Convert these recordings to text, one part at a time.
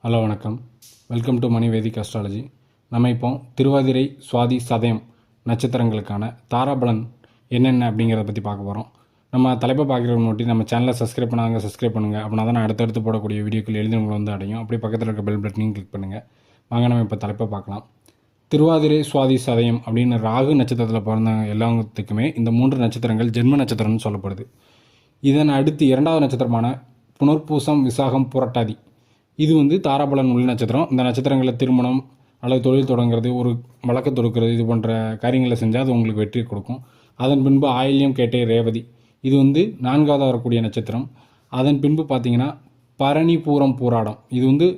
Hello வணக்கம். Welcome to Mani Vedic astrology. நம்ம இப்போ திருவாதிரை, சுவாதி, சதயம் நட்சத்திரங்களுக்கான தாராபலன் என்னென்ன அப்படிங்கிறத பற்றி பார்க்க போகிறோம். நம்ம தலைப்பை பார்க்குறவங்க நோட்டி நம்ம சேனலை சப்ஸ்கிரைப் பண்ணாங்க, சப்ஸ்கிரைப் பண்ணுங்கள். அப்படின்னா தான் நான் அடுத்தடுத்து போடக்கூடிய வீடியோக்கள் எளிதில் உங்களை வந்து அடையும். அப்படியே பக்கத்தில் இருக்க பெல் பட்டனையும் கிளிக் பண்ணுங்கள். வாங்க நம்ம இப்போ தலைப்பை பார்க்கலாம். திருவாதிரை, சுவாதி, சதயம் அப்படின்னு ராகு நட்சத்திரத்தில் பிறந்த எல்லாத்துக்குமே இந்த 3 நட்சத்திரங்கள் ஜென்ம நட்சத்திரம்னு சொல்லப்படுது. இதன் அடுத்து 2வது நட்சத்திரமான புனர்பூசம், விசாகம், புரட்டாதி இது வந்து தாராபலன் உள்ள நட்சத்திரம். இந்த நட்சத்திரங்களில் திருமணம் அல்லது தொழில் தொடங்குறது, ஒரு வழக்கு தொடுக்கிறது, இது போன்ற காரியங்களை செஞ்சால் அது உங்களுக்கு வெற்றி கொடுக்கும். அதன் பின்பு ஆயில்யம், கேட்டை, ரேவதி இது வந்து 4வது வரக்கூடிய நட்சத்திரம். அதன் பின்பு பார்த்தீங்கன்னா பரணி, பூரம், பூராடம் இது வந்து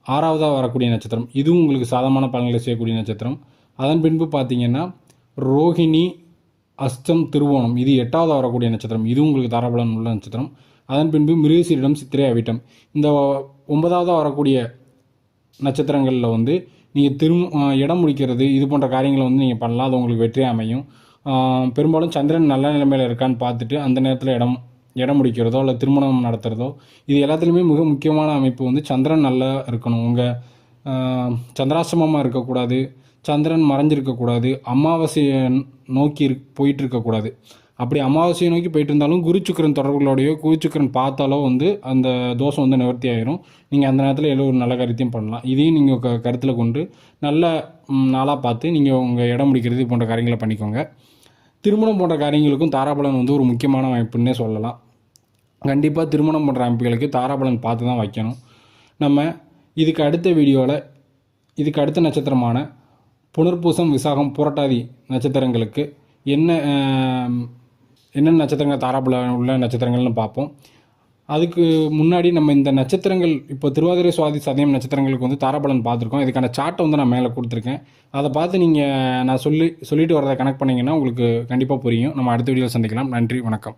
6வதாக வரக்கூடிய நட்சத்திரம். இதுவும் உங்களுக்கு சாதமான பலன்களை செய்யக்கூடிய நட்சத்திரம். அதன் பின்பு பார்த்தீங்கன்னா ரோஹிணி, அஸ்தம், திருவோணம் இது 8வது வரக்கூடிய நட்சத்திரம். இதுவும் உங்களுக்கு தாராபலன் உள்ள நட்சத்திரம். அதன் பின்பு மிருகசீரிடம், சித்திரை, அவிட்டம் இந்த 9வதாக வரக்கூடிய நட்சத்திரங்களில் வந்து நீங்கள் இடம் முடிக்கிறது, இது போன்ற காரியங்களை வந்து நீங்கள் பண்ணலாம். அது உங்களுக்கு வெற்றியாக அமையும். பெரும்பாலும் சந்திரன் நல்ல நிலைமையில் இருக்கான்னு பார்த்துட்டு அந்த நேரத்தில் இடம் முடிக்கிறதோ இல்லை திருமணம் நடத்துகிறதோ இது எல்லாத்துலேயுமே மிக முக்கியமான அமைப்பு வந்து சந்திரன் நல்லா இருக்கணும். உங்கள் சந்திராசிரமமாக இருக்கக்கூடாது, சந்திரன் மறைஞ்சிருக்கக்கூடாது, அமாவாசையை நோக்கி போயிட்டு இருக்கக்கூடாது. அப்படி அமாவாசையை நோக்கி போயிட்டு இருந்தாலும் குரு சுக்கிரன் தொடர்புகளோடையோ குரு சுக்கிரன் பார்த்தாலோ வந்து அந்த தோஷம் வந்து நிவர்த்தி ஆகிரும். நீங்கள் அந்த நேரத்தில் எல்லாம் ஒரு நல்ல காரியத்தையும் பண்ணலாம். இதையும் நீங்கள் கருத்தில் கொண்டு நல்ல நாளாக பார்த்து நீங்கள் உங்கள் இடம் முடிக்கிறது போன்ற காரியங்களை பண்ணிக்கோங்க. திருமணம் போன்ற காரியங்களுக்கும் தாராபலன் வந்து ஒரு முக்கியமான அமைப்புன்னே சொல்லலாம். கண்டிப்பாக திருமணம் போன்ற அமைப்புகளுக்கு தாராபலன் பார்த்து தான் வைக்கணும். நம்ம இதுக்கு அடுத்த நட்சத்திரமான புனர்பூசம், விசாகம், புரட்டாதி நட்சத்திரங்களுக்கு என்னென்ன நட்சத்திரங்கள் தாராபலன் உள்ள நட்சத்திரங்கள்னு பார்ப்போம். அதுக்கு முன்னாடி நம்ம இந்த நட்சத்திரங்கள் இப்போ திருவாதிரை, சுவாதி, சதயம் நட்சத்திரங்களுக்கு வந்து தாராபலன் பார்த்துருக்கோம். இதுக்கான சார்ட்டை வந்து நான் மேலே கொடுத்துருக்கேன். அதை பார்த்து நீங்கள் நான் சொல்லிட்டு வரதை கனெக்ட் பண்ணிங்கன்னா உங்களுக்கு கண்டிப்பாக புரியும். நம்ம அடுத்த வீடியோவில் சந்திக்கலாம். நன்றி, வணக்கம்.